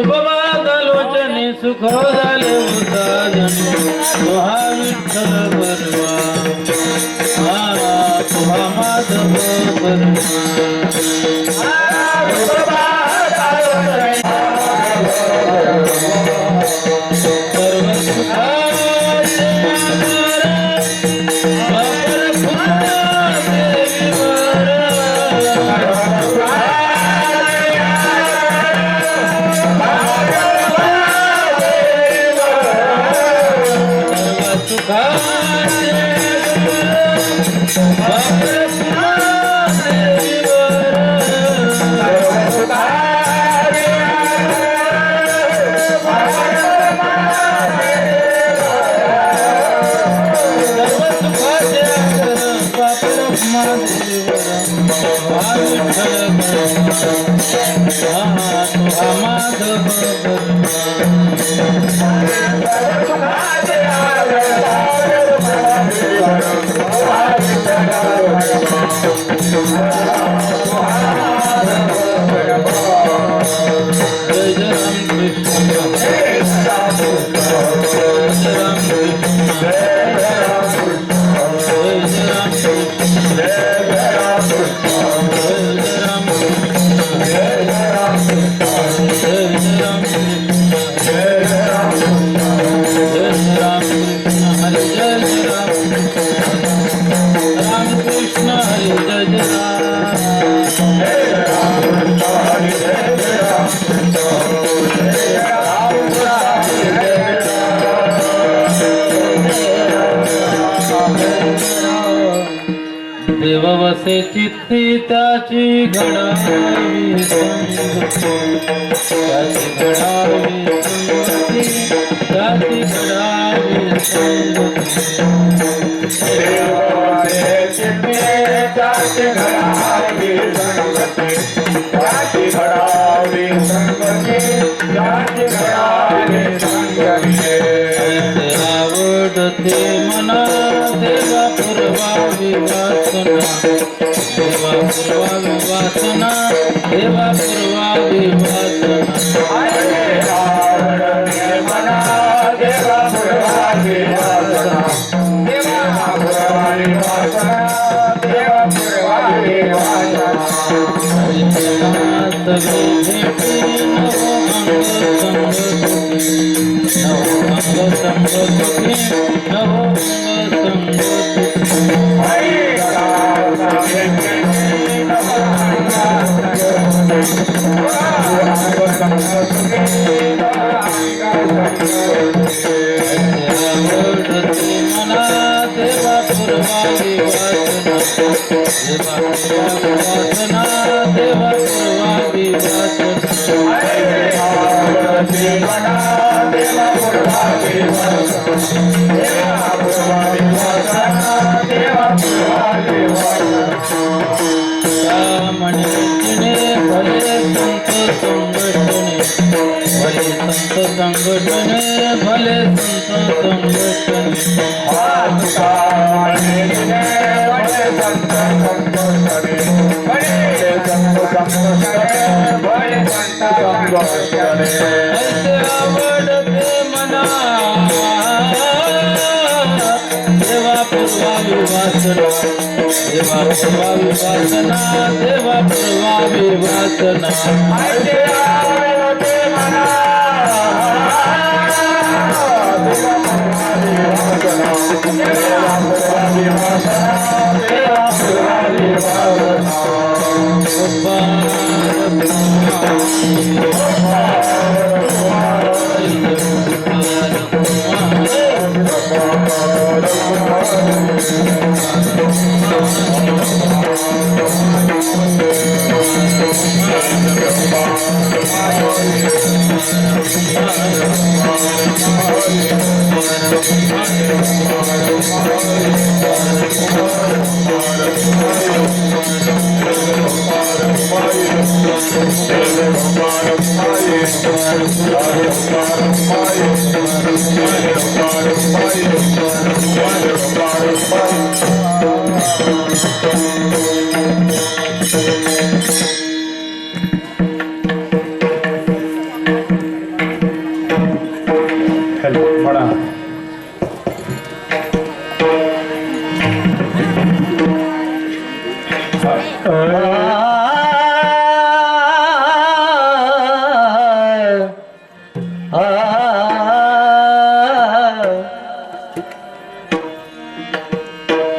रूपबादलोचने सुख झाले उदाजने तुहा विठ्ठल बरवा मारा तुहा माधव देव वसे चित्ती त्याची घडावी त्याची घडावी त्याची घडावी आवडते मना देवा पूर्वावी वासना देवा पूर्वावी वासना देवा पूर्वावी वासना आवडते मना देवा पूर्वावी वासना देवा पूर्वावी वासना देवा पूर्वावी वासना देवा पूर्वावी वासना संघटने भले संत ऐसे आवडते मना देवा पूर्वावी वासना देवा पूर्वावी वासना देवा पूर्वावी वासना ऐसे आवडते मना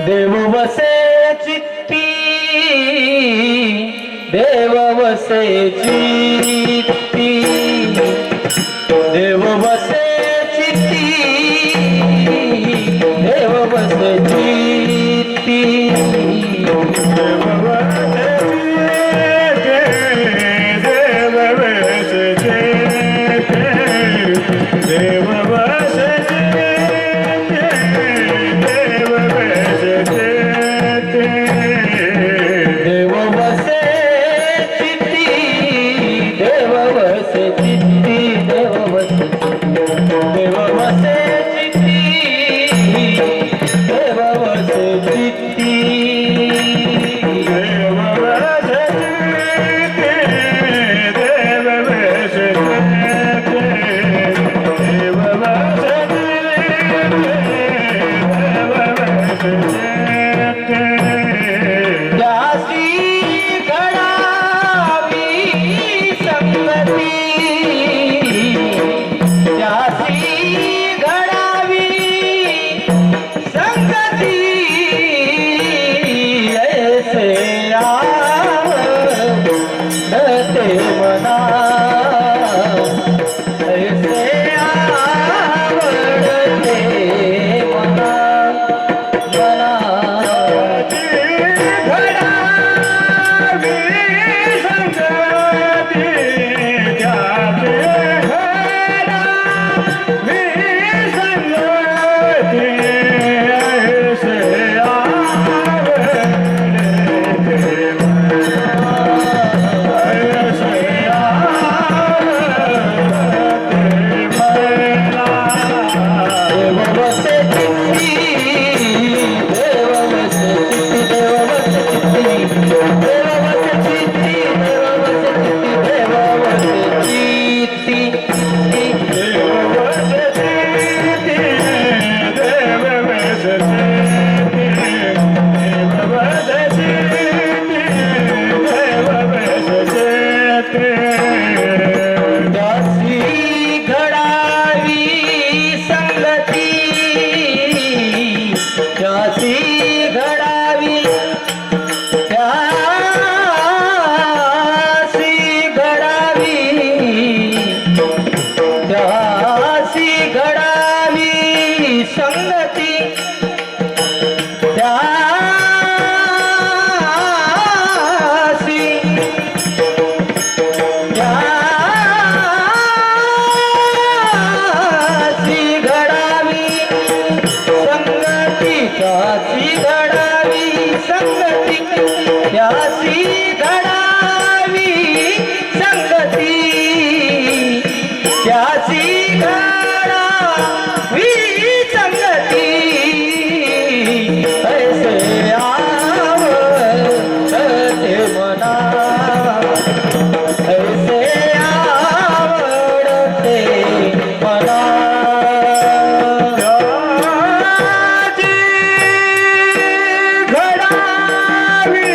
देव वसे चित्ती देव वसे चित्ती देव वसे चित्ती देव वसे चित्ती देव वसे देव वसे देव वसे देव संगती त्यासी घडावी संगती त्यासी घडावी संगती ऐसे आवडते मना ऐसे आवडते मला त्याची घडावी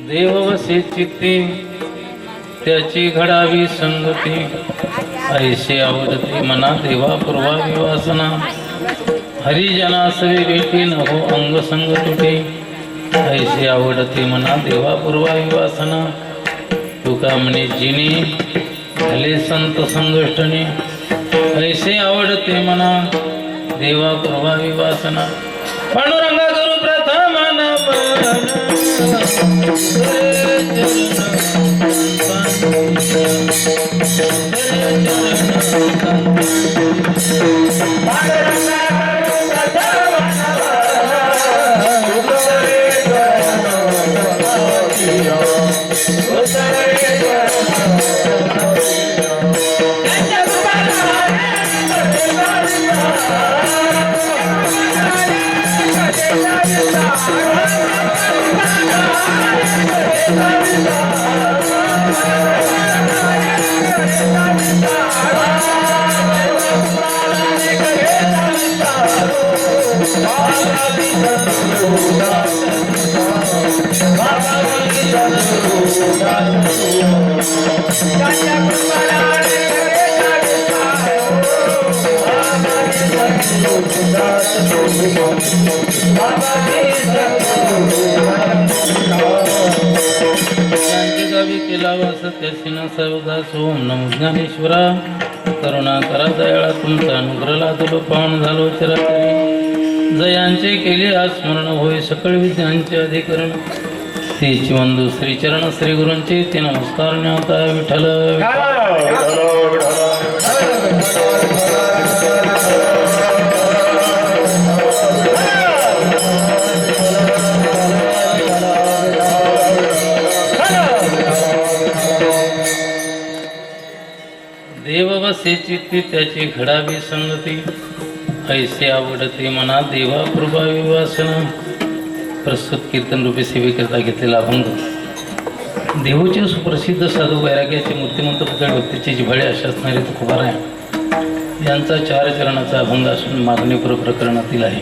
देव वसे चित्ती त्याची घडावी संगती ऐसे आवडते मना देवा पूर्वावी वासना हरिजना सवे भेटी नको अंग संग तुटे ऐसे आवडते मना देवा पूर्वावी वासना तुका म्हणे जिने झाले संत संगष्टने ऐसे आवडते मना देवा पूर्वावी वासना पांडुरंगा गुरु प्रथम गावी केला वास त्यासीना सर्वदास ओम नमो ज्ञानेश्वरा करुणा करा दयाळा तुमचा अनुग्रह लादलो पावन झालो चिरातरी जयांचे केले आज स्मरण होय सकळ विद्यांचे अधिकरण तेची वंदू श्रीचरण श्री गुरूंचे ते नमस्कार न्यावता विठ्ठल देव वसे चित्ती त्याची घडावी संगती ऐसे आवडते मना देवा कृपावी वासना प्रस्तुत कीर्तन रूपी सेवेकरता घेतलेला अभंग देहूचे सुप्रसिद्ध साधू वैराग्याचे मूर्तिमंत पुतळ व्यक्तीचे जिव्हाळे अशा असणारे तुकोबाराय यांचा 4 चरणाचा अभंग असून मागणीपूर्व प्रकरणातील आहे.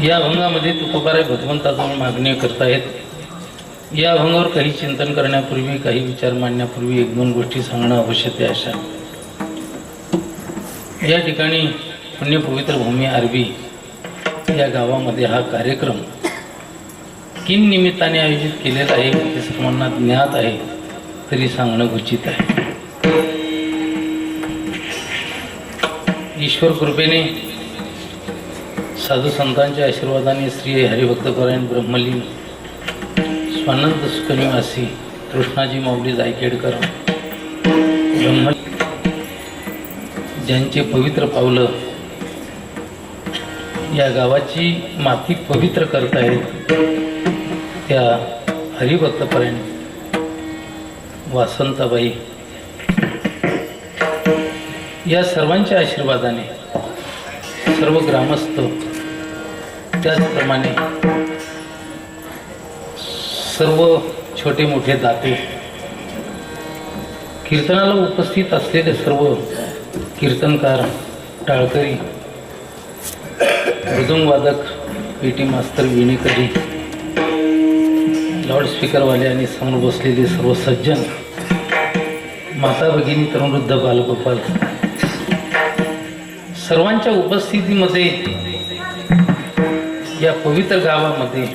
या अभंगामध्ये तुकोबाराय भगवंताजवळ मागणी करतायत. या अभंगावर काही चिंतन करण्यापूर्वी काही विचार मांडण्यापूर्वी 1-2 गोष्टी सांगणं आवश्यक आहे. अशा या ठिकाणी पुण्यपवित्र भूमी आरबी या गावामध्ये हा कार्यक्रम किन निमित्ताने आयोजित केलेला आहे हे सर्वांना ज्ञात आहे, तरी सांगणं उचित आहे. ईश्वर कृपेने साधू संतांच्या आशीर्वादाने श्री हरिभक्तपरायण ब्रह्मलीन स्वानंद सुखनिवासी कृष्णाजी माऊली जायखेडकर ब्रह्म ज्यांचे पवित्र पावलं या गावाची माती पवित्र करतायत त्या हरिभक्तपरायण वासंताबाई या सर्वांच्या आशीर्वादाने सर्व ग्रामस्थ त्याचप्रमाणे सर्व छोटे मोठे दाते कीर्तनाला उपस्थित असलेले सर्व कीर्तनकार टाळकरी मृदुंगवादक पेटी मास्तर विणेकरी लाऊडस्पीकरवाले आणि समोर बसलेले सर्व सज्जन माता भगिनी तरुण वृद्ध बालगोपाल सर्वांच्या उपस्थितीमध्ये या पवित्र गावामध्ये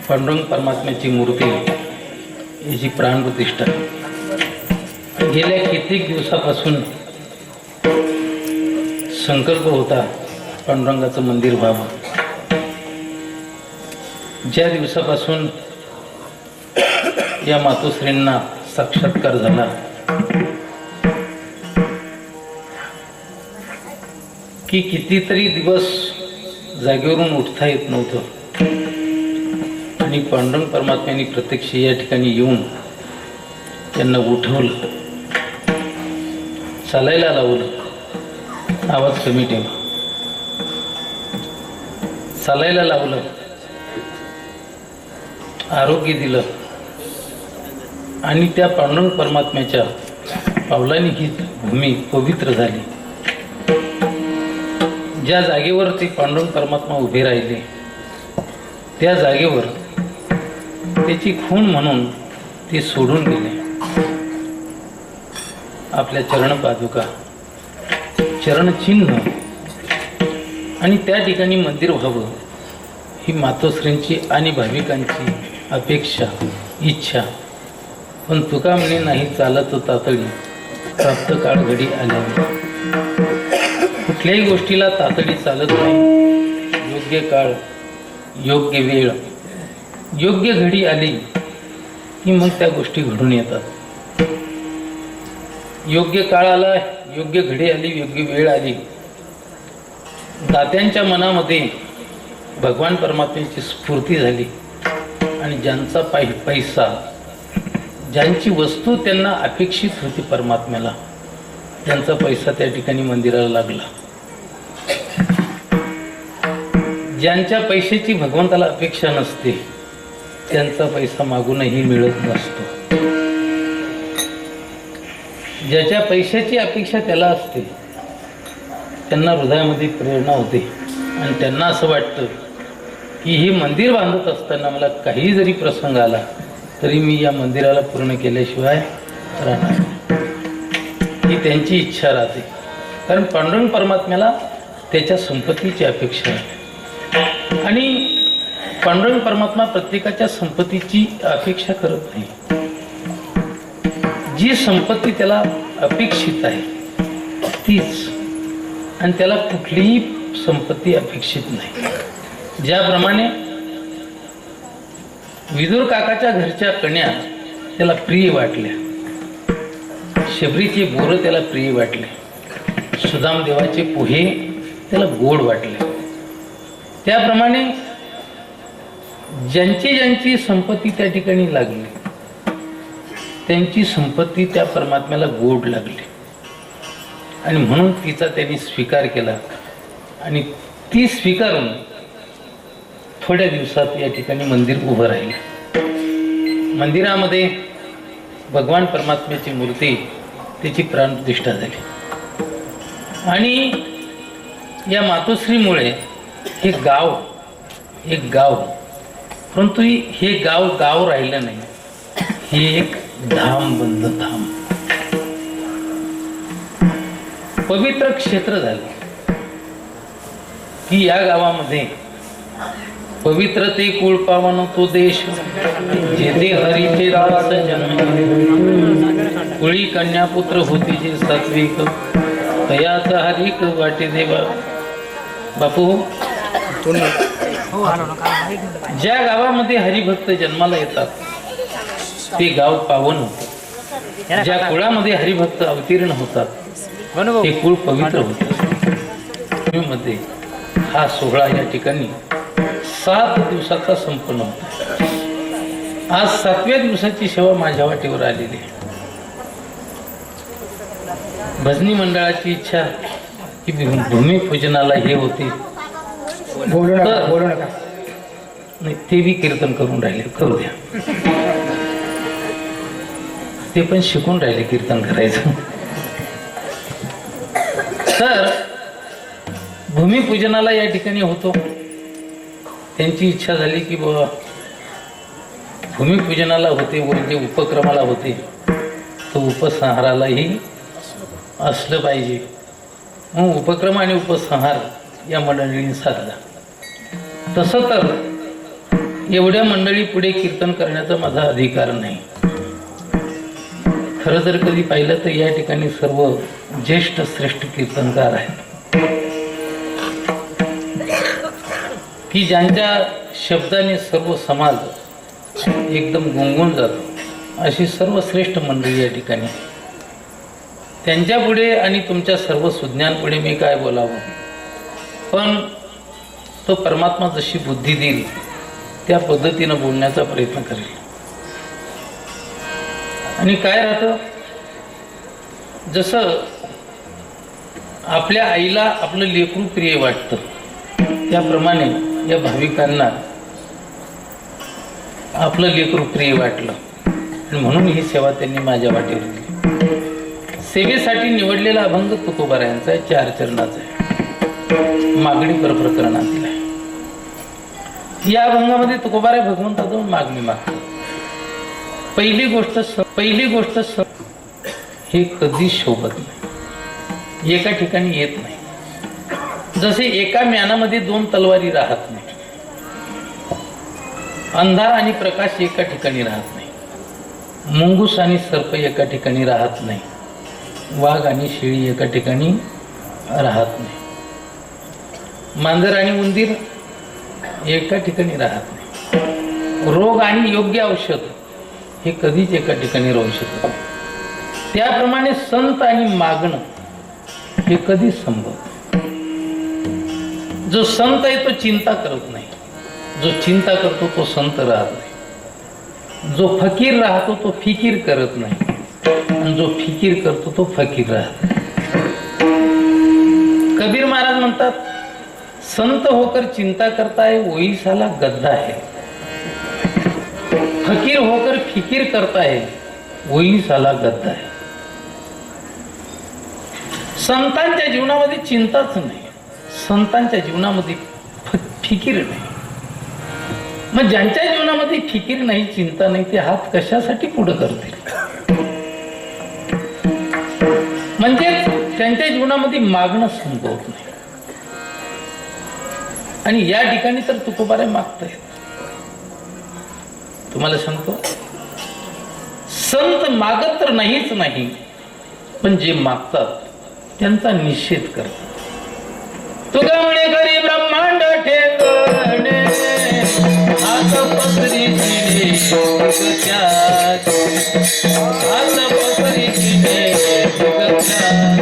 पांडुरंग परमात्म्याची मूर्ती याची प्राणप्रतिष्ठा गेल्या कित्येक दिवसापासून संकल्प होता पांडुरंगाचं मंदिर व्हावं. ज्या दिवसापासून या मातोश्रींना साक्षात्कार झाला. की कितीतरी दिवस जागेवरून उठता येत नव्हतं आणि पांडुरंग परमात्म्यांनी प्रत्यक्ष या ठिकाणी येऊन त्यांना उठवलं, चालायला लावलं. आवाज कमी ठेवा. चालायला लावलं, आरोग्य दिलं आणि त्या पांडुरंग परमात्म्याच्या पावलाने ही भूमी पवित्र झाली. ज्या जागेवर ते पांडुरंग परमात्मा उभे राहिले त्या जागेवर त्याची खूण म्हणून ते सोडून गेले. आपल्या चरण पादुका, चरणचिन्ह आणि त्या ठिकाणी मंदिर व्हावं ही मातोश्रींची आणि भाविकांची अपेक्षा, इच्छा. पण तुका म्हणे नाही चालत तातडी, प्राप्त काळ घडी आल्याने. कुठल्याही गोष्टीला तातडी चालत नाही. योग्य काळ, योग्य वेळ, योग्य घडी आली की मग त्या गोष्टी घडून येतात. योग्य काळ आला, योग्य घडी आली, योग्य वेळ आली. दात्यांच्या मनामध्ये भगवान परमात्म्याची स्फूर्ती झाली आणि ज्यांचा पैसा, ज्यांची वस्तू त्यांना अपेक्षित होती परमात्म्याला, त्यांचा पैसा त्या ठिकाणी मंदिराला लागला. ज्यांच्या पैशाची भगवंताला अपेक्षा नसते त्यांचा पैसा मागूनही मिळत नसतो. ज्याच्या पैशाची अपेक्षा त्याला असते त्यांना हृदयामध्ये प्रेरणा होते आणि त्यांना असं वाटतं की हे मंदिर बांधत असताना मला काही जरी प्रसंग आला तरी मी या मंदिराला पूर्ण केल्याशिवाय राहणार नाही. ही त्यांची इच्छा राहते. कारण पांडुरंग परमात्म्याला त्याच्या संपत्तीची अपेक्षा आहे आणि पांडुरंग परमात्मा प्रत्येकाच्या संपत्तीची अपेक्षा करत नाही. जी संपत्ती त्याला अपेक्षित आहे तीच, आणि त्याला कुठलीही संपत्ती अपेक्षित नाही. ज्याप्रमाणे विदुर काकाच्या घरच्या कन्या त्याला प्रिय वाटल्या, शबरीचे बोरं त्याला प्रिय वाटले, सुदाम देवाचे पोहे त्याला गोड वाटले. त्याप्रमाणे ज्यांची ज्यांची संपत्ती त्या ठिकाणी लागली त्यांची संपत्ती त्या परमात्म्याला गोड लागली आणि म्हणून तिचा त्यांनी स्वीकार केला आणि ती स्वीकारून थोड्या दिवसात या ठिकाणी मंदिर उभं राहिले. मंदिरामध्ये भगवान परमात्म्याची मूर्ती, त्याची प्राणप्रतिष्ठा झाली आणि या मातोश्रीमुळे हे गाव एक गाव, परंतु हे गाव राहिलं नाही, हे एक धाम बंद धाम, पवित्र क्षेत्र झाले की या गावामध्ये पवित्र ते कुळ पावन तो देश, जेथे हरीचे दास जन्मले, कुळी कन्या पुत्र होती जे सात्विक, तयाच हरिक वाटे देवा. बापू, ज्या गावामध्ये हरिभक्त जन्माला येतात ते गाव पावन होतं. ज्या कुळामध्ये हरिभक्त अवतीर्ण होतात ते कुळ पवित्र होतं. मध्ये हा सोहळा या ठिकाणी 7 दिवसाचा संपन्न होता. आज 7व्या दिवसाची सेवा माझ्या वाटेवर आलेली आहे. भजनी मंडळाची इच्छा की भूमिपूजनाला हे होते, बोलू नका. नाही, ते बी कीर्तन करून राहिले, करू द्या. ते पण शिकून राहिले कीर्तन करायचं. तर भूमिपूजनाला या ठिकाणी होतो. त्यांची इच्छा झाली की बाबा भूमिपूजनाला होते व जे उपक्रमाला होते तो उपसंहारालाही असलं पाहिजे. मग उपक्रम आणि उपसंहार या मंडळींनी साधला. तसं तर एवढ्या मंडळी पुढे कीर्तन करण्याचा माझा अधिकार नाही. खरं जर कधी पाहिलं तर या ठिकाणी सर्व ज्येष्ठ श्रेष्ठ कीर्तनकार आहेत की ज्यांच्या शब्दाने सर्व समाज एकदम गुंगून जातो. अशी सर्व श्रेष्ठ मंडळी या ठिकाणी आहे. त्यांच्या पुढे आणि तुमच्या सर्व सुज्ञांपुढे मी काय बोलावं, पण तो परमात्मा जशी बुद्धी देईल त्या पद्धतीनं बोलण्याचा प्रयत्न करेल. आणि काय राहतं, जसं आपल्या आईला आपलं लेकरू प्रिय वाटतं त्याप्रमाणे या भाविकांना आपलं लेकरू प्रिय वाटलं आणि म्हणून ही सेवा त्यांनी माझ्या वाटेवर दिली. सेवेसाठी निवडलेला अभंग तुकोबारायांचा आहे, 4 चरणाचा आहे, मागणी प्रकरणातील आहे. या अभंगामध्ये तुकोबाराय भगवंताजवळ मागणी मागतात. पहिली गोष्ट हे कधी शोभत नाही, एका ठिकाणी येत नाही. जसे एका म्यानामध्ये 2 तलवारी राहत नाही, अंधार आणि प्रकाश एका ठिकाणी राहत नाही, मुंगूस आणि सर्प एका ठिकाणी राहत नाही, वाघ आणि शेळी एका ठिकाणी राहत नाही, मांजर आणि उंदीर एका ठिकाणी राहत नाही, रोग आणि योग्य औषध हे कधीच एका ठिकाणी राहू शकत नाही. त्याप्रमाणे संत आणि मागणं हे कधीच संभव. जो संत आहे तो चिंता करत नाही, जो चिंता करतो तो संत राहत नाही, जो फकीर राहतो तो फिकीर करत नाही, आणि जो फिकीर करतो तो फकीर राहत नाही. कबीर महाराज म्हणतात, संत होकर चिंता करता है वही साला गद्दा है, फकीर होकर फिकीर करता है वही साला गद्दा है. संतांच्या जीवनामध्ये चिंताच नाही, संतांच्या जीवनामध्ये फिकीर नाही. मग ज्यांच्या जीवनामध्ये फिकीर नाही, चिंता नाही, ते हात कशासाठी पुढे करतील? म्हणजे त्यांच्या जीवनामध्ये मागणं संभवत नाही. आणि या ठिकाणी तर तुकोबाराय मागतायत. तुम्हाला सांगतो, संत मागत तर नाहीच नाही, पण जे मागतात त्यांचा निषेध करतात. तुका म्हणे घरी ब्रह्मांड ठेवणे, हात पसरी दिले जगत्यात, हात पसरी दिले जगत्यात.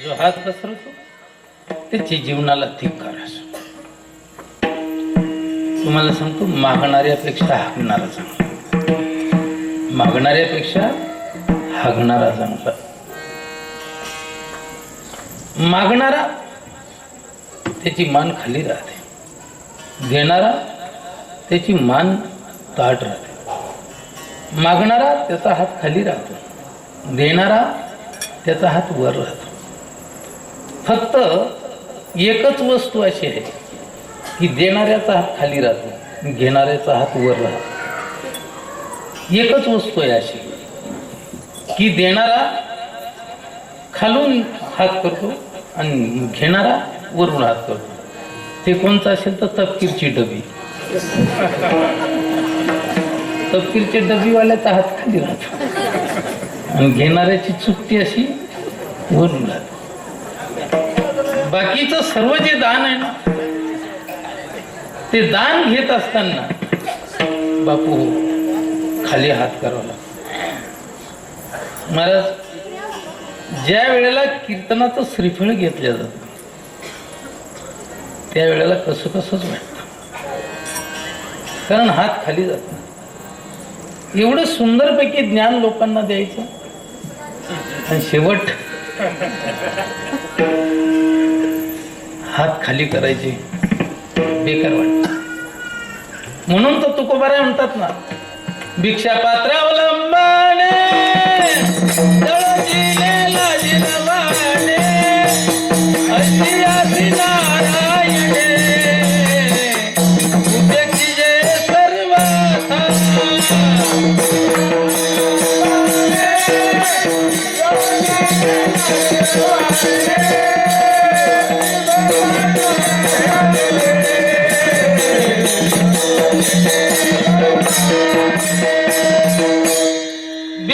जो हात पसरतो त्याची जीवनाला धिक्कार असतो. तुम्हाला सांगतो, मागणाऱ्यापेक्षा हागणारा चांगला, मागणाऱ्यापेक्षा हागणारा चांगला. मागणारा त्याची मान खाली राहते, देणारा त्याची मान ताट राहते. मागणारा त्याचा हात खाली राहतो, देणारा त्याचा हात वर राहतो. फक्त एकच वस्तू अशी आहे की देणाऱ्याचा हात खाली राहतो, घेणाऱ्याचा हात वर राहतो. एकच वस्तू आहे अशी की देणारा खालून हात करतो आणि घेणारा वरून हात करतो. ते कोणतं असेल तर तपकीरची डबी. तपकीरच्या डबीवाल्याचा हात खाली राहतो आणि घेणाऱ्याची चुकती अशी वरून राहते. बाकीचं सर्व जे दान आहे ना, ते दान घेत असताना बापू खाली हात करावा लागतो. महाराज, ज्या वेळेला कीर्तनाचं श्रीफळ घेतलं जातं त्यावेळेला कसं कसंच वाटतं, कारण हात खाली जातो. एवढं सुंदरपैकी ज्ञान लोकांना द्यायचं आणि शेवट हात खाली करायचे, बेकार वाटत. म्हणून तर तुकोबाराय म्हणतात ना, भिक्षा पात्र अवलंबाने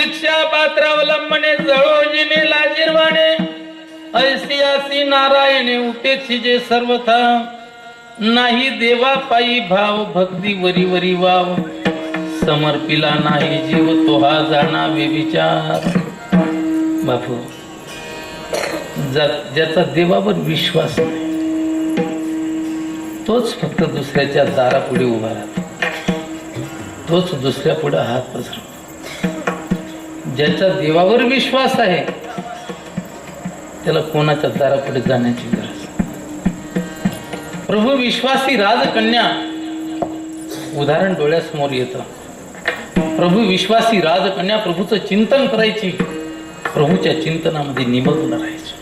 भिक्षा पात्रावलंबने जळोजिने लाजीरवाणे ऐसी असी नारायणे उपेक्षी जे सर्वथा नाही देवा पायी भाव भक्ती वरी वरी वाव समर्पिला नाही जीव तो हा जाणा विचार. बापू, ज्याचा देवावर विश्वास नाही तोच फक्त दुसऱ्याच्या दारापुढे उभा राहतो, तोच दुसऱ्या पुढे हात पसरतो. ज्याचा देवावर विश्वास आहे त्याला कोणाच्या दारापुढे जाण्याची गरज. प्रभू विश्वासी राजकन्या उदाहरण डोळ्यासमोर येतं. प्रभू विश्वासी राजकन्या प्रभूचं चिंतन करायची, प्रभूच्या चिंतनामध्ये निमग्न राहायची.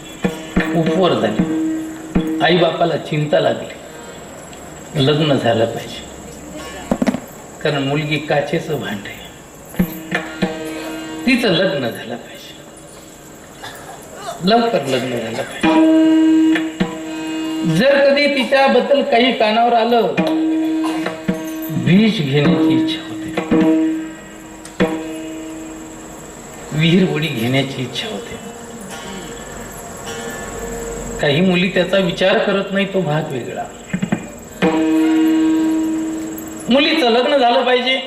उपवर झाली, आई बापाला चिंता लागली, लग्न झालं पाहिजे. कारण मुलगी काचेचं भांड आहे, तिचं लग्न झालं पाहिजे, लवकर लग्न झालं पाहिजे. जर कधी तिच्याबद्दल काही कानावर आलं, विष घेण्याची इच्छा होते, विहीर उडी घेण्याची इच्छा होते. काही मुली त्याचा विचार करत नाही, तो भाग वेगळा. मुलीचं लग्न झालं पाहिजे,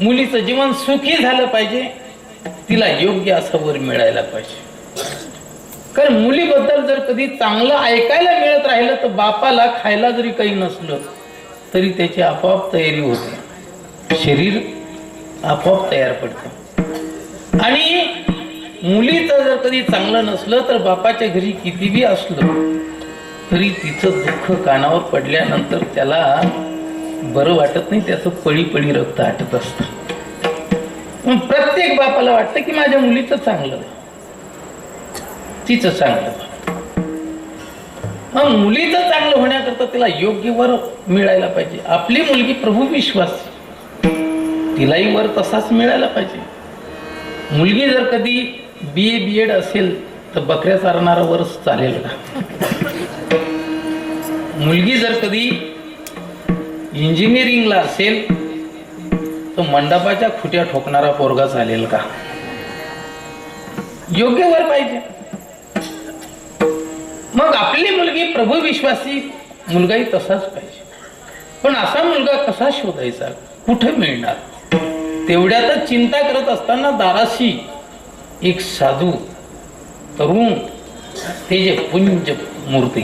मुलीचं जीवन सुखी झालं पाहिजे, तिला योग्य असं वर मिळायला पाहिजे. कारण मुलीबद्दल जर कधी चांगलं ऐकायला मिळत राहिलं तर बापाला खायला जरी काही नसलं तरी त्याची आपोआप तयारी होते, शरीर आपोआप तयार पडतं. आणि मुलीचं जर कधी चांगलं नसलं तर बापाच्या घरी कितीही असलं तरी तिचं दुःख कानावर पडल्यानंतर त्याला बरं वाटत नाही, त्याचं पळी पळी रक्त आटत असतं. प्रत्येक बापाला वाटतं की माझ्या मुलीचं चांगलं, तिचं चांगलं. मग मुलीचं चांगलं होण्याकरता तिला योग्य वर मिळायला पाहिजे. आपली मुलगी प्रभू विश्वास, तिलाही वर तसाच मिळायला पाहिजे. मुलगी जर कधी BA BEd असेल तर बकऱ्या चारणारा वरच चालेल का? मुलगी जर कधी इंजिनिअरिंगला असेल तर मंडपाच्या खुट्या ठोकणारा पोरगा चालेल का? योग्य वर पाहिजे. मग आपली मुलगी प्रभू विश्वासी, मुलगाही तसाच पाहिजे. पण असा मुलगा कसा शोधायचा, कुठे मिळणार? तेवढ्यातच चिंता करत असताना दाराशी एक साधू तरुण तेजे पुंज मूर्ती,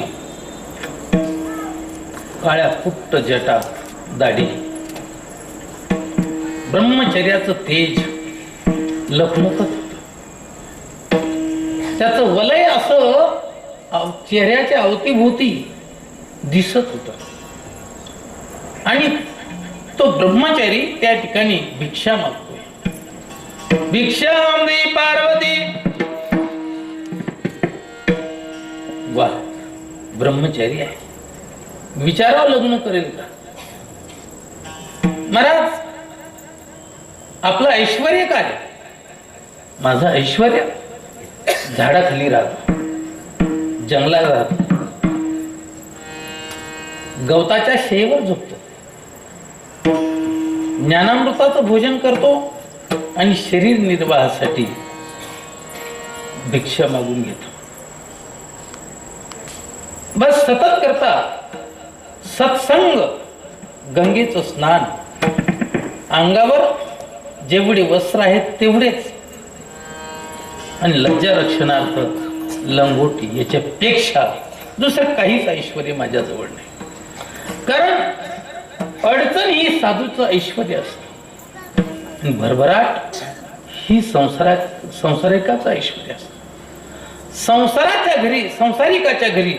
काळ्या कुट्ट जटा, दाढी, ब्रह्मचर्याचं तेज लखलखत होत. त्याचं वलय असं चेहऱ्याच्या अवतीभोवती दिसत होत. आणि तो ब्रह्मचारी त्या ठिकाणी भिक्षा मागतोय. भिक्षाम दे पार्वती. वा, ब्रह्मचारी आहे, विचारावं लग्न करेल का? महाराज, आपलं ऐश्वर्य काय? माझं ऐश्वर्य झाडाखाली राहतो, जंगलात राहतो, गवताच्या शेवर झोपतो, ज्ञानामृताचं भोजन करतो आणि शरीर निर्वाहासाठी भिक्षा मागून घेतो. बस सतत करता सत्संग, गंगेचं स्नान, अंगावर जेवढे वस्त्र आहेत तेवढेच, आणि लज्जा रक्षणार्थ लंगोटी, याच्यापेक्षा दुसरं काहीच ऐश्वर्य माझ्याजवळ नाही. कारण अडचण ही साधूचं ऐश्वर्य असतं आणि भरभराट ही संसारिकाचं ऐश्वर्य असतं. संसाराच्या घरी, संसारिकाच्या घरी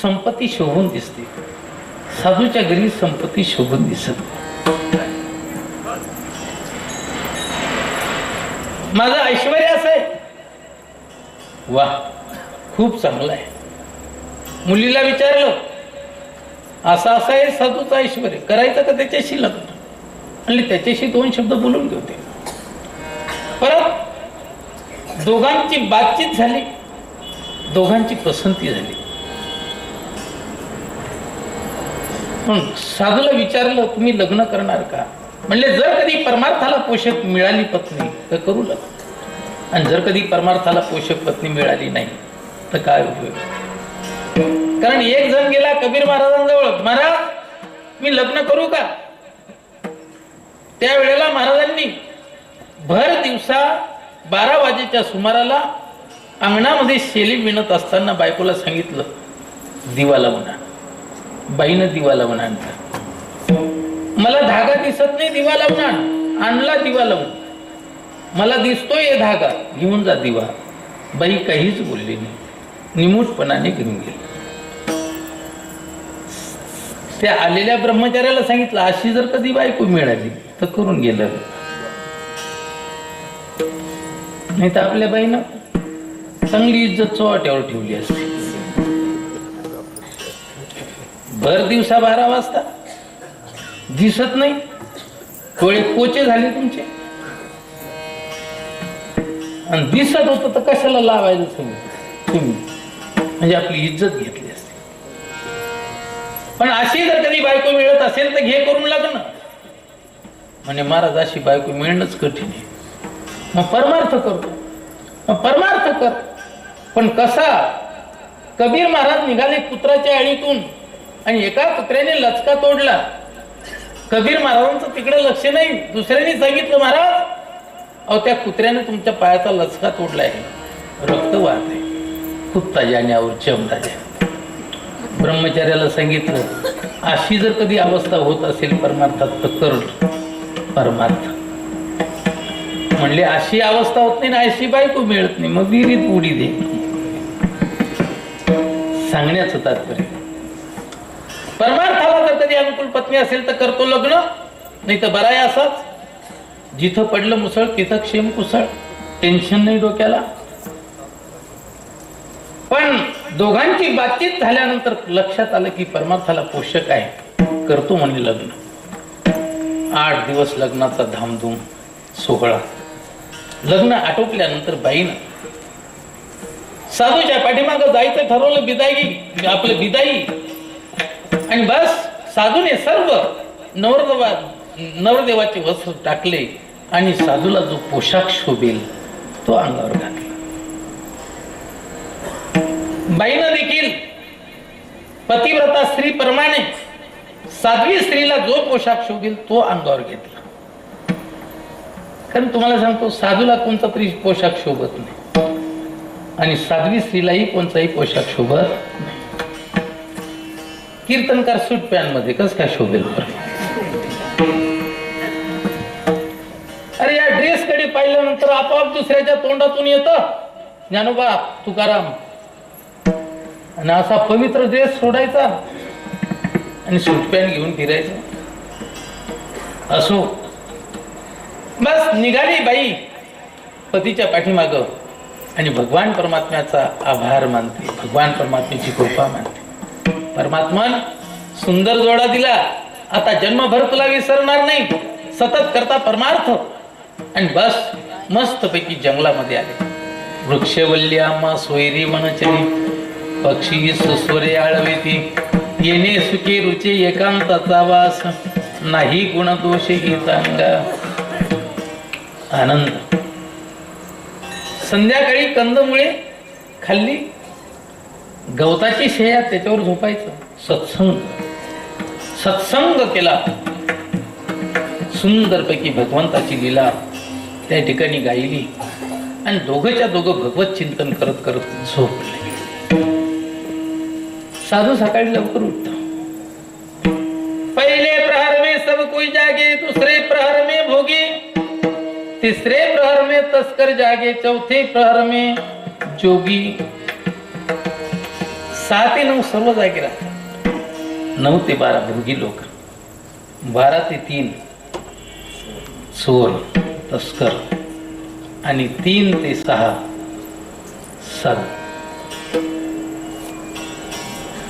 संपत्ती शोभून दिसते, साधूच्या घरी संपत्ती शोभून दिसत. माझं ऐश्वर्य असं आहे. वा, खूप चांगलं आहे. मुलीला विचारलं, असं आहे साधूचं ऐश्वर्य, करायचं का त्याच्याशी लग्न? आणि त्याच्याशी 2 शब्द बोलून घेते. परत दोघांची बातचीत झाली, दोघांची पसंती झाली. पण साधूला विचारलं, तुम्ही लग्न करणार का? म्हणले जर कधी परमार्थाला पोषक मिळाली पत्नी तर करू लग्न, आणि जर कधी परमार्थाला पोषक पत्नी मिळाली नाही तर काय उपयोग. कारण एक जण गेला कबीर महाराजांजवळ, महाराज मी लग्न करू का. त्यावेळेला महाराजांनी भर दिवसा 12 वाजेच्या सुमाराला अंगणामध्ये शेली विणत असताना बायकोला सांगितलं दिवा लावून आण. बाईनं दिवा लावून आणला. मला धागा दिसत नाही, दिवा लावून आण. आणला दिवा लावून. मला दिसतोय धागा, घेऊन जा दिवा. बाई काहीच बोलली नाही, निमूटपणाने घेऊन गेली. त्या आलेल्या ब्रह्मचार्याला सांगितलं अशी जर कधी बायको मिळाली तर करून गेलं, नाही तर आपल्या बाईनं चांगली इज्जत चव्हाट्यावर ठेवली असते. भर दिवसा 12 वाजता दिसत नाही, डोळे कोचे झाले तुमचे, आणि दिसत होतं तर कशाला लावायचं तुम्ही, म्हणजे आपली इज्जत घेतली असते. पण अशी जर कधी बायको मिळत असेल तर घे करून लग्न. म्हणजे महाराज अशी बायको मिळणंच कठीण आहे. मग परमार्थ करतो, मग परमार्थ कर. पण कसा. कबीर महाराज निघाले कुत्राच्या आळीतून आणि एका कुत्र्याने लचका तोडला. कबीर महाराजांचं तिकडे लक्ष नाही, दुसऱ्याने सांगितलं महाराज अहो त्या कुत्र्याने तुमच्या पायाचा लचका तोडलाय, रक्त वाहते, खूप ताज्यावर चमडा द्या. ब्रह्मचार्याला सांगितलं अशी जर कधी अवस्था होत असेल परमार्थात तर कर परमार्थ. म्हणले अशी अवस्था होत नाही ना, अशी बायको मिळत नाही, मग विहिरीत उडी दे. सांगण्याचं तात्पर्य परमार्थाला जर कधी अनुकूल पत्नी असेल तर करतो लग्न, नाही तर बरा आहे असाच. जिथं पडलं मुसळ तिथं क्षेम कुसळ, टेन्शन नाही डोक्याला. पण दोघांची बातचीत झाल्यानंतर लक्षात आलं की परमार्थाला पोषक आहे, करतो म्हणजे लग्न. 8 दिवस लग्नाचा धामधूम सोहळा. लग्न आटोपल्यानंतर बाईनं साधूच्या पाठीमागं जायचं ठरवलं, बिदाई आपलं बिदाई. आणि बस साधूने सर्व नवरदेवाचे वस्त्र टाकले आणि साधूला जो पोशाख शोभेल तो अंगावर घातला. बाईनं देखील पतिव्रता स्त्री प्रमाणे साध्वी स्त्रीला जो पोशाख शोभेल तो अंगावर घेतला. कारण तुम्हाला सांगतो साधूला कोणता तरी पोशाख शोभत नाही आणि साध्वी स्त्रीलाही कोणताही पोशाख शोभत नाही. कीर्तनकार सूट पॅन मध्ये कस काय शोभेल. अरे या ड्रेस कडे पाहिल्यानंतर आपोआप दुसऱ्याच्या तोंडातून येतं ज्ञानोबा तुकाराम, आणि असा पवित्र ड्रेस सोडायचा आणि सूट पॅन्ट घेऊन फिरायचं. असो बस निघाली बाई पतीच्या पाठीमाग आणि भगवान परमात्म्याचा आभार मानते, भगवान परमात्म्याची कृपा मानते. परमात्मान सुंदर जोडा दिला, आता जन्मभर तुला विसरणार नाही, सतत करता परमार्थ. आणि बस मस्त पैकी जंगलामध्ये आले. वृक्षवल्ल्यामा सोयरी वनचरी, पक्षी सुस्वरे आळवेती, येणे सुखे रुचे एकांताचा वास, नाही गुण दोष ही चांगा आनंद. संध्याकाळी कंदमुळे खाल्ली, गवताची शेया त्याच्यावर झोपायचं. सत्संग केला, सुंदरपैकी भगवंताची लीला त्या ठिकाणी गायली आणि दोघंच्या दोघं भगवत चिंतन करत करत झोपले. साधू सकाळी लवकर उठता. पहिले प्रहर में सब कोई जागे, दूसरे प्रहर में भोगी, तीसरे प्रहर में तस्कर जागे, चौथे प्रहर में जोगी. 6 ते 9 सर्व जागे राहतात. 9 ते 12 भोगी लोक, 12 ते 3 चोर तस्कर आणि 3 ते 6 साधू.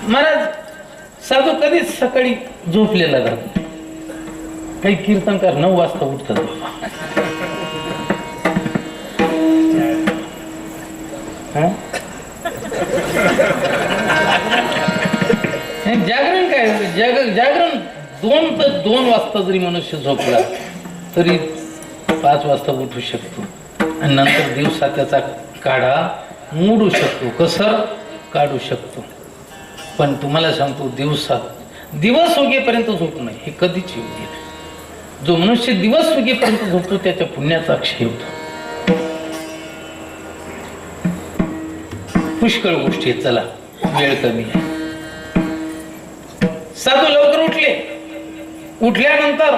महाराज साधू कधीच सकाळी झोपलेला राहतो. काही कीर्तनकार 9 वाजता उठतात. जागरण काय जागरण 2 वाजता जरी मनुष्य झोपला तरी 5 वाजता उठू शकतो आणि नंतर दिवसा त्याचा काढा मोडू शकतो, कसर काढू शकतो. पण तुम्हाला सांगतो दिवस उगेपर्यंत झोपू नये, हे कधीच योग्य नाही. जो मनुष्य दिवस उगेपर्यंत झोपतो त्याच्या पुण्याचा क्षय होतो. पुष्कळ गोष्टी आहेत, चला वेळ कमी आहे. साधू लवकर उठल्यानंतर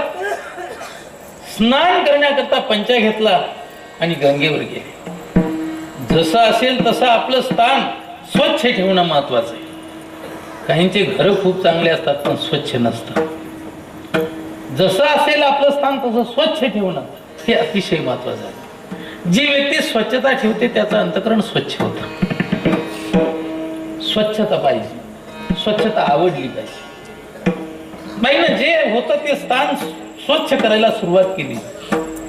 स्नान करण्याकरता पंचा घेतला आणि गंगेवर गेले. जसं असेल तसं आपलं स्थान स्वच्छ ठेवणं महत्वाचं आहे. काहींचे घर खूप चांगले असतात पण स्वच्छ नसतात. जसं असेल आपलं स्थान तसं स्वच्छ ठेवणं हे अतिशय महत्वाचं आहे. जी व्यक्ती स्वच्छता ठेवते त्याचं अंतःकरण स्वच्छ होतं. स्वच्छता पाहिजे, स्वच्छता आवडली पाहिजे. बाईनं जे होतं ते स्थान स्वच्छ करायला सुरुवात केली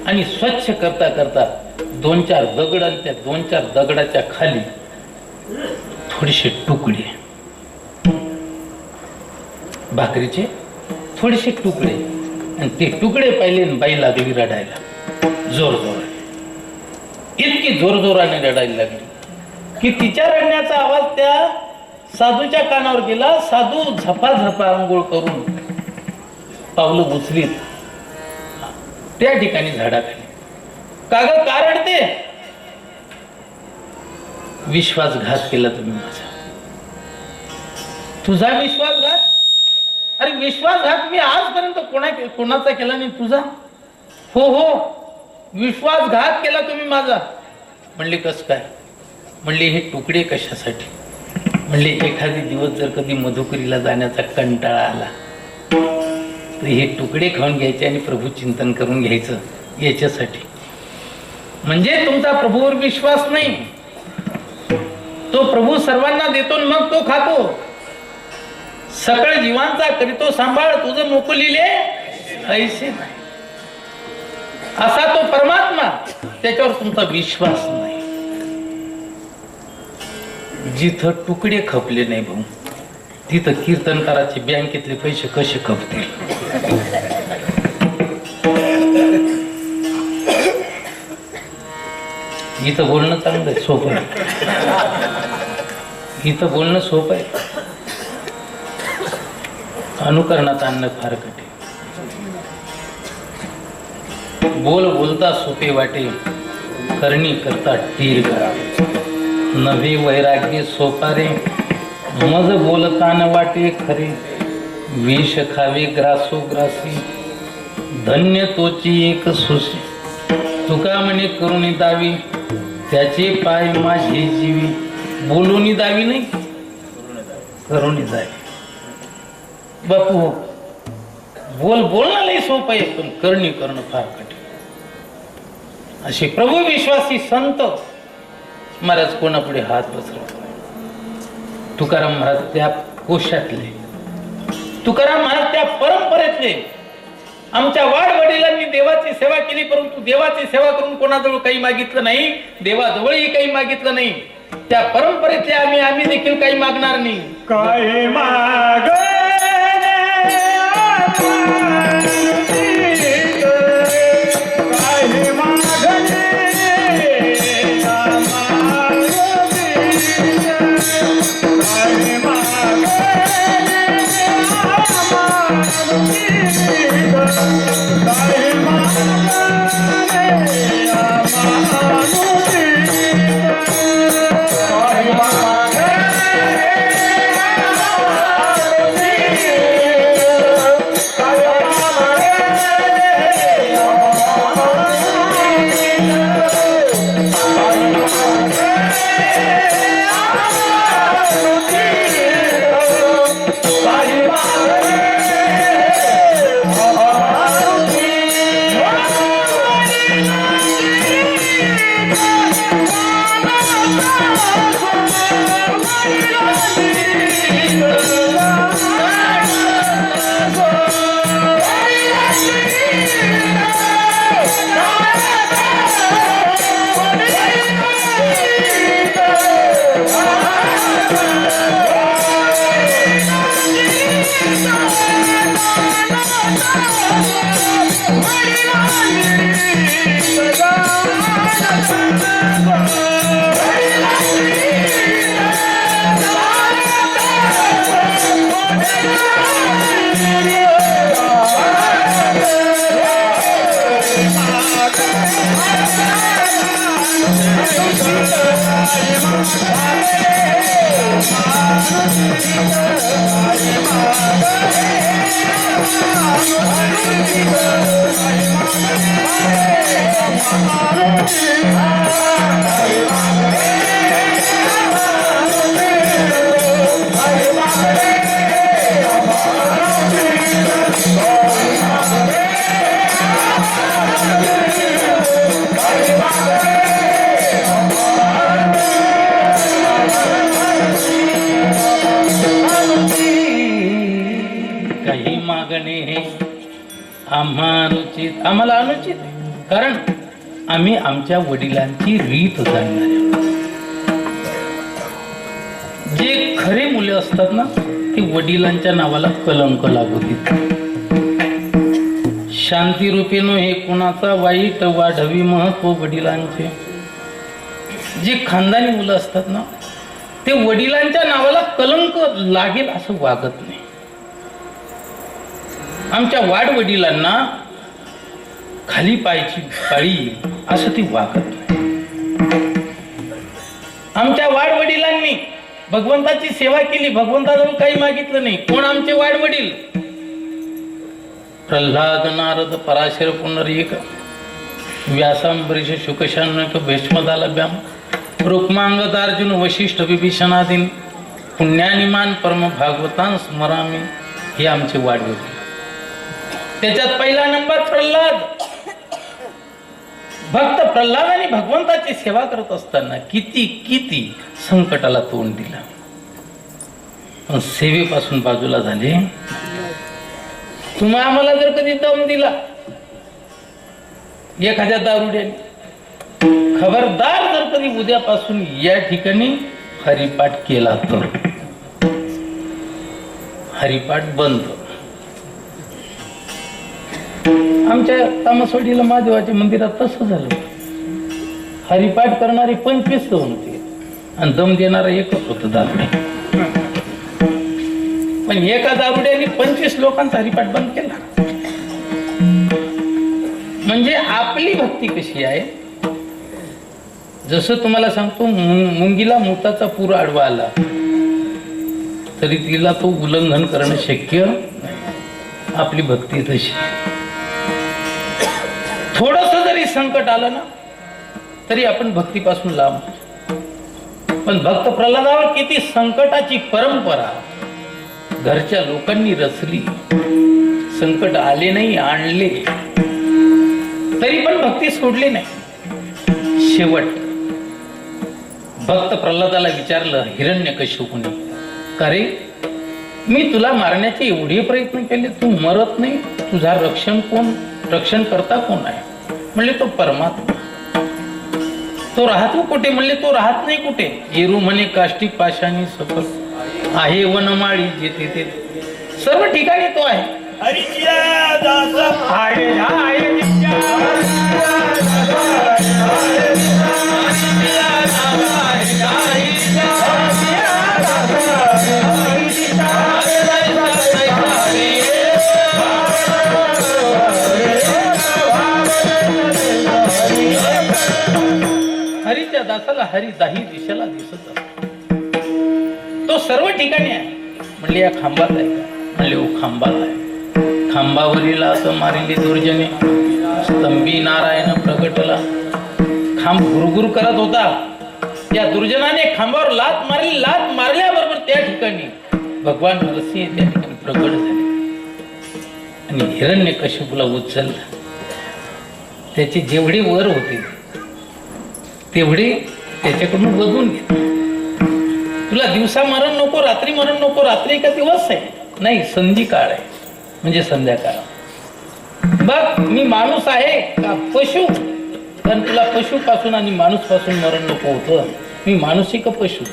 आणि स्वच्छ करता करता 2-4 दगड आणि त्या 2-4 दगडाच्या खाली थोडेसे तुकडे, भाकरीचे थोडेसे तुकडे, आणि ते तुकडे पाहिले बाई लागली रडायला जोरजोराने. इतकी जोरजोराने रडायला लागली की तिच्या रडण्याचा आवाज त्या साधूच्या कानावर गेला. साधू झपाझपा आंघोळ करून पावलं उचलीत त्या ठिकाणी झाडाखाली. काग का रडते? विश्वासघात केला तुम्ही माझा. तुझा विश्वासघात? अरे विश्वासघात मी आजपर्यंत कोणाचा केला नाही, तुझा? हो विश्वासघात केला तुम्ही माझा. म्हणले कस काय? म्हणले हे तुकडे कशासाठी? म्हणले एखादी दिवस जर कधी मधुकरीला जाण्याचा कंटाळा आला तर हे तुकडे खाऊन घ्यायचे आणि प्रभू चिंतन करून घ्यायचं याच्यासाठी. म्हणजे तुमचा प्रभूवर विश्वास नाही. तो प्रभू सर्वांना देतो मग तो खातो. सकळ जीवांचा करीतो सांभाळ, तुझं मोकलीले ऐसे नाही. असा तो परमात्मा, त्याच्यावर तुमचा विश्वास नाही. जिथं तुकडे खपले नाही भाऊ तिथं कीर्तनकाराचे बँकेतले पैसे कसे खपतील? इथं बोलणं चांगलं आहे, सोपं आहे. इथं बोलणं सोपं आहे, अनुकरणात आणणं फार कठीण. बोलता सोपे वाटे, करणी करता टीर करावे. नवे वैराग्य सोपारे, मज बोलताना वाटे खरे. विष खावे ग्रासो ग्रासी, धन्य तोची एक सुशी. तुका म्हणे करुणी दावी, त्याचे पाय माझे जीवी. बोलूनी दावी नाही, करुणी दावी. बापू बोलणं लई सोपं आहे पण करणी करणं फार कठीण. असे प्रभू विश्वासी संत महाराज कोणापुढे हात पसरवत. तुकाराम महाराज त्या कोशातले, तुकाराम महाराज त्या परंपरेतले. आमच्या वाडवडिलांनी देवाची सेवा केली परंतु देवाची सेवा करून कोणाजवळ काही मागितलं नाही, देवाजवळही काही मागितलं नाही. त्या परंपरेतले आम्ही देखील काही मागणार नाही. काय माग काही मागणे आम्हाला अनुचित आहे. कारण आम्ही आमच्या वडिलांची रीत जाणणारे आहोत. जे खरे मुले असतात ना ते वडिलांच्या नावाला कलंक लागू देतात. शांती रूपेनो हे कुणाचा वाईट वाढवी महत्व वडिलांचे. जे खानदानी मुलं असतात ना ते वडिलांच्या नावाला कलंक लागेल असं वागत नाही. आमच्या वाडवडिलांना खाली पायची पाळी असं ती वागत नाही. आमच्या वाडवडिलांनी भगवंताची सेवा केली, भगवंताजवळ काही मागितलं नाही. कोण आमचे वाडवडील? प्रल्हाद, नारद, पराशर, पुनर्यक, व्यासांबरीश, शुकशानक, भीष्मदालभ्याम, रुक्मांगद, अर्जुन, वशिष्ठ, विभीषणादीन पुण्यानिमान परम भागवतां स्मरामी. हे आमचे वाडवडील. त्याच्यात पहिला नंबर प्रल्हाद. भक्त प्रल्हादाने भगवंताची सेवा करत असताना किती किती संकटाला तोंड दिलं, पण सेवेपासून बाजूला झाले. तुम्ही आम्हाला जर कधी दम दिला एखाद्या दारुड्याने, खबरदार जर कधी उद्यापासून या ठिकाणी हरिपाठ केला तर हरिपाठ बंद. आमच्या तामसवाडीला महादेवाच्या मंदिरात तसं झालं. हरिपाठ करणारे 25 जण होते आणि दम देणारा एकच होतं दारुडे. पण एका दारुड्याने 25 लोकांचा हरिपाठ बंद केला. म्हणजे आपली भक्ती कशी आहे? जसं तुम्हाला सांगतो, मुंगीला मुताचा पूर आडवा आला तरी तिला तो उल्लंघन करणं शक्य नाही. आपली भक्ती तशी. थोडस जरी संकट आलं ना तरी आपण भक्तीपासून लांब. पण भक्त प्रल्हादावर किती संकटाची परंपरा घरच्या लोकांनी रचली. संकट आले नाही, आणले, तरी पण भक्ती सोडली नाही. शेवट भक्त प्रल्हादाला विचारलं हिरण्यकश्यपूने, का रे, मी तुला मारण्याचे एवढे प्रयत्न केले, तू मरत नाही, तुझा रक्षण करता कोण आहे? म्हणले तो परमात्मा. तो राहतो कुठे? म्हणले तो राहत नाही कुठे. एरू म्हणे काष्टी पाशानी सफल आहे वनमाळी जेथे ते सर्व ठिकाणी तो आहे. हरीच्या दासाला हरी दाही दिशेला दिसत असतो. तो सर्व ठिकाणी आहे. म्हणले या खांबात आहे का? म्हणले ओ खांबात आहे. खांबावरील असं मारिले दुर्जने, स्तंभी नारायण प्रगटला. खांब गुरगुर करत होता. या दुर्जनाने खांबावर लात मारली. लात मारल्याबरोबर त्या ठिकाणी भगवान नरसिंह त्या ठिकाणी प्रगट झाले आणि हिरण्यकश्यपूला उचलला. त्याचे जेवढे वर होते तेवढे त्याच्याकडून वधून घेतले. तुला दिवसा मरण नको, रात्री मरण नको. रात्री का दिवस आहे? नाही, संधी काळ आहे, म्हणजे संध्याकाळ. बघ, मी माणूस आहे का पशु? कारण तुला पशुपासून आणि माणूस पासून मरण नको होतं. मी माणूस आहे का पशु?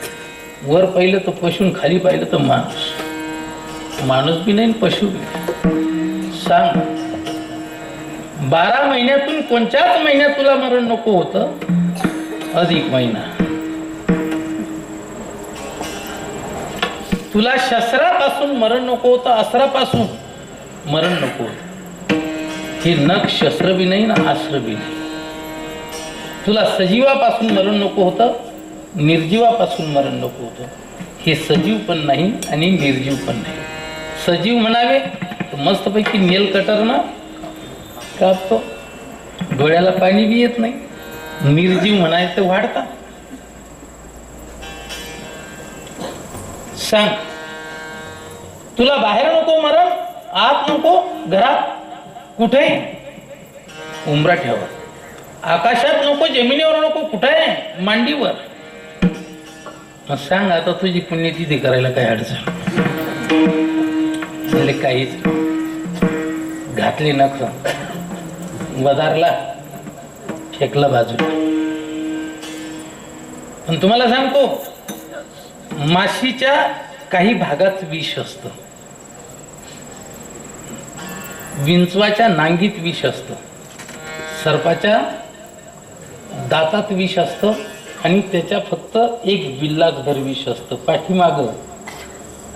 वर पाहिलं तर पशु, खाली पाहिलं तर माणूस. माणूस बी नाही, पशु बी. सांग, 12 महिन्यातून कोणत्याच महिन्यात तुला मरण नको होतं? अधिक महिना. तुला शस्त्रापासून मरण नको होतं, अस्त्रापासून मरण नको होतं. हे नख शस्त्र बी नाही ना अस्त्र बी नाही. तुला सजीवापासून मरण नको होतं, निर्जीवापासून मरण नको होतं. हे सजीव पण नाही आणि निर्जीव पण नाही. सजीव म्हणावे तर मस्तपैकी नेल कटर ना कापतो, डोळ्याला पाणी बी येत नाही. निर्जीव म्हणायचं वाढता. सांग, तुला बाहेर नको मरण, आत नको, घरात कुठे? उंबराठ्यावर. आकाशात नको, जमिनीवर नको, कुठे आहे? मांडीवर. मग सांग आता तुझी पुण्यतिथी करायला काय अडचण? म्हणले काहीच घातले नख वदारला फेकला बाजूला. पण तुम्हाला सांगतो माशीच्या काही भागात विष असतं, विंचवाच्या नांगीत विष असतं, सर्पाच्या दातात विष असतं आणि त्याच्या फक्त एक बिल्लासभर विष असतं. पाठीमाग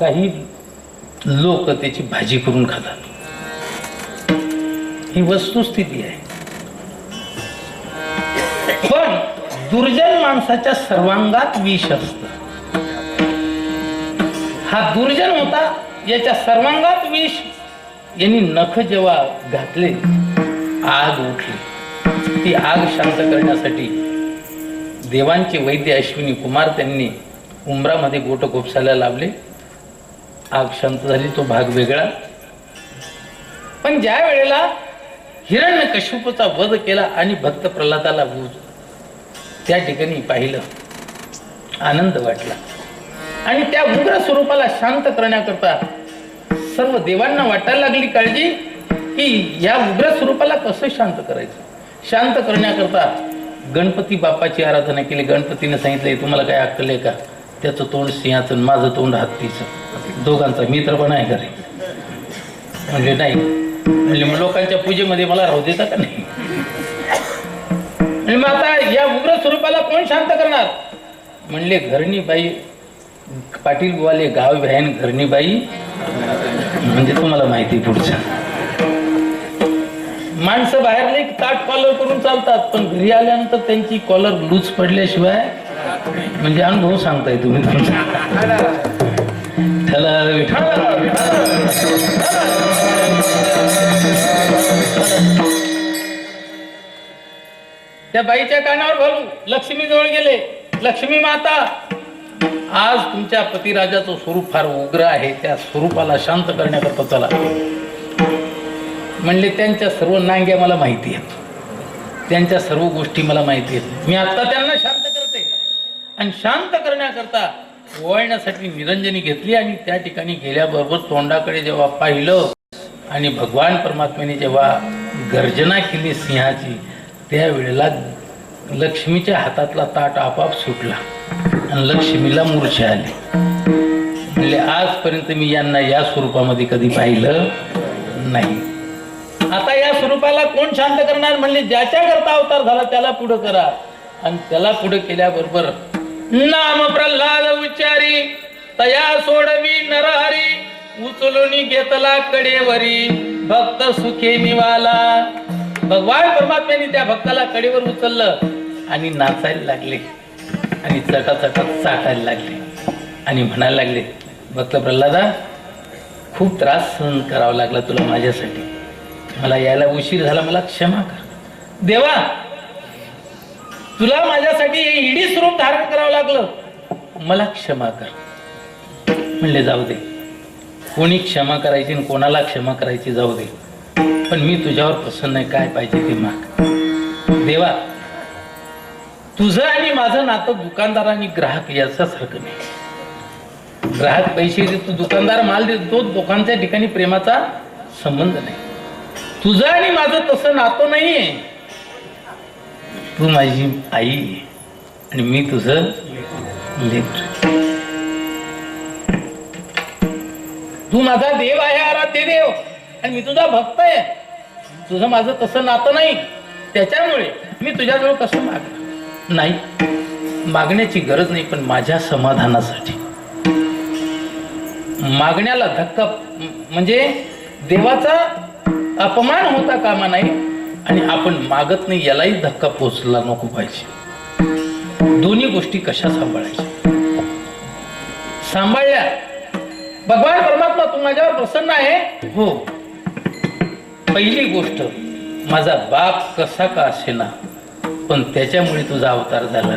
काही लोक त्याची भाजी करून खातात. ही वस्तुस्थिती आहे. पण दुर्जन माणसाच्या सर्वांगात विष असतं. हा दुर्जन होता, याच्या सर्वांगात विष. यांनी नख जेव्हा घातले आग उठली. ती आग शांत करण्यासाठी देवांचे वैद्य अश्विनी कुमार त्यांनी उंबरामध्ये गोट खोपसायला लावले. आग शांत झाली. तो भाग वेगळा. पण ज्या वेळेला हिरण्यकश्यपूचा वध केला आणि भक्त प्रल्हादाला त्या ठिकाणी पाहिलं, आनंद वाटला. आणि त्या उग्र स्वरूपाला शांत करण्याकरता सर्व देवांना वाटायला लागली काळजी की या उग्र स्वरूपाला कसं शांत करायचं. शांत करण्याकरता गणपती बाप्पाची आराधना केली. गणपतीने सांगितलं तुम्हाला काय अक्कल आहे का? त्याचं तोंड सिंहाचं, माझं तोंड हत्तीचं, दोघांचा मित्रपणा आहे का रे? म्हणजे नाही. म्हणजे मग लोकांच्या पूजेमध्ये मला राहू देता का नाही? आणि मग आता या उग्र स्वरूपाला कोण शांत करणार? म्हणले घरणीबाई. पाटील बुवाले गाव भ्यान घरणीबाई म्हणजे तुम्हाला माहिती पुढचं. माणसं बाहेरले ताट कॉलर करून चालतात, पण घरी आल्यानंतर त्यांची कॉलर लूज पडल्याशिवाय म्हणजे अनुभव सांगताय तुम्ही तुमचा. त्या बाईच्या कानावर घालू लक्ष्मी जवळ गेले. लक्ष्मी माता, आज तुमच्या पतिराजाचं स्वरूप फार उग्र आहे, त्या स्वरूपाला शांत करण्याकरता चला. म्हणले त्यांच्या सर्व नांग्या मला माहिती आहेत, त्यांच्या सर्व गोष्टी मला माहिती आहेत. मी आता त्यांना शांत करते. आणि शांत करण्याकरता ओवाळण्यासाठी निरंजनी घेतली. आणि त्या ठिकाणी गेल्याबरोबर तोंडाकडे जेव्हा पाहिलं आणि भगवान परमात्म्याने जेव्हा गर्जना केली सिंहाची, त्यावेळेला लक्ष्मीच्या हातातला ताट आपाप सुटला आणि लक्ष्मीला मूर्छा आली. म्हणजे आजपर्यंत मी यांना या स्वरूपामध्ये कधी पाहिलं नाही. आता या स्वरूपाला कोण शांत करणार? म्हणले ज्याच्या करता अवतार झाला त्याला पुढे करा. आणि त्याला पुढे केल्याबरोबर नाम प्रल्हाद उच्चारी तया सोडवी नरहरी उचलून घेतला कडेवरी भक्त सुखे निवाला. भगवान परमात्म्याने त्या भक्ताला कडेवर उचललं आणि नाचायला लागले आणि चटाचटात चाटायला लागले आणि म्हणायला लागले, भक्त प्रल्हादा खूप त्रास सहन करावा लागला तुला माझ्यासाठी, मला यायला उशीर झाला, मला क्षमा कर. देवा तुला माझ्यासाठी हे इडी स्वरूप धारण करावं लागलं, मला क्षमा कर. म्हणले जाऊ दे, कोणी क्षमा करायची आणि कोणाला क्षमा करायची जाऊ दे, पण मी तुझ्यावर प्रसन्न आहे, काय पाहिजे ते माग. देवा तुझं आणि माझं नातं दुकानदार आणि ग्राहक याच्यासारखं नाही. ग्राहक पैसे देतो, दुकानदार माल देतो, दोघांच्या ठिकाणी प्रेमाचा संबंध नाही. तुझं आणि माझं तसं नातं नाहीये. तू माझी आई आणि मी तुझं लेकरं. तू माझा देव आहे, आराध्य देव, आणि मी तुझा भक्त आहे. तुझं माझं तसं नातं नाही, त्याच्यामुळे मी तुझ्याजवळ कसं मागणार नाही. मागण्याची गरज नाही, पण माझ्या समाधानासाठी. मागण्याला धक्का म्हणजे देवाचा अपमान होता कामा नाही आणि आपण मागत नाही यालाही धक्का पोचला नको पाहिजे. दोन्ही गोष्टी कशा सांभाळायच्या? सांभाळल्या. भगवान परमात्मा तू माझ्यावर प्रसन्न आहे, हो. पहिली गोष्ट, माझा बाप कसा का असेना पण त्याच्यामुळे तुझा अवतार झाला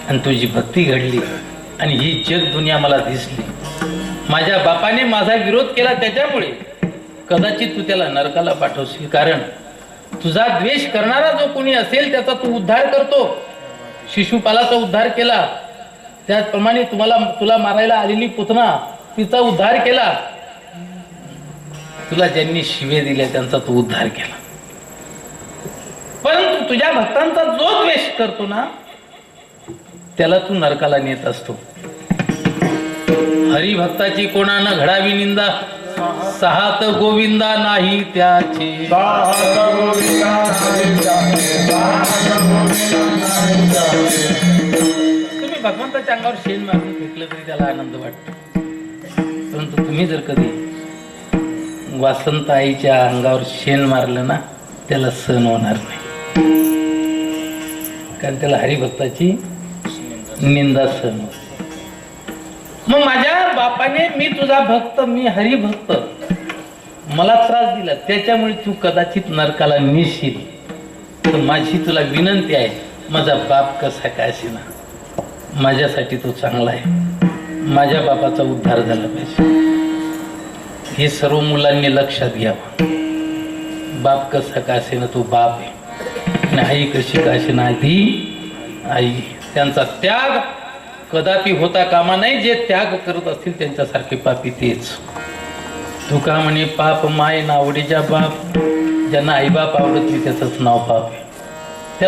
आणि तुझी भक्ती घडली आणि ही जग दुनिया मला दिसली. माझ्या बापाने माझा विरोध केला त्याच्यामुळे कदाचित तू त्याला नरकाला पाठवशील, कारण तुझा द्वेष करणारा जो कोणी असेल त्याचा तू उद्धार करतो. शिशुपालाचा उद्धार केला, त्याचप्रमाणे तुला मारायला आलेली पुतना तिचा उद्धार केला. तुला ज्यांनी शिवे दिल्या त्यांचा तू उद्धार केला, परंतु तुझ्या भक्तांचा जो द्वेष करतो ना त्याला तू नरकाला नेत असतो. हरिभक्ताची कोणानं घडावी निंदा, साहत गोविंदा नाही त्याची. तुम्ही भगवंताच्या अंगावर शेण मारून फेकलं तरी त्याला आनंद वाटतो, परंतु तुम्ही जर कधी वासंत आईच्या अंगावर शेण मारलं ना त्याला सहन होणार नाही, कारण त्याला हरिभक्ताची निंदा सहन होते. मग माझ्या बापाने, मी तुझा भक्त, मी हरिभक्त, मला त्रास दिला त्याच्यामुळे तू कदाचित नरकाला नेशील. तर माझी तुला विनंती आहे, माझा बाप कसा काय असेना माझ्यासाठी तो चांगला आहे, माझ्या बापाचा उद्धार झाला पाहिजे. हे सर्व मुलांनी लक्षात घ्यावं. बाप कसा का असेना तो बाप आहे, आणि आई कशी का असेना ती आई. त्यांचा त्याग कदापि होता कामा नाही. जे त्याग करत असतील त्यांच्यासारखे पापी तेच. तुका म्हणे पाप माय नावडीच्या बाप, ज्यांना आईबाप आवडत नाही त्याचंच नाव पाप आहे.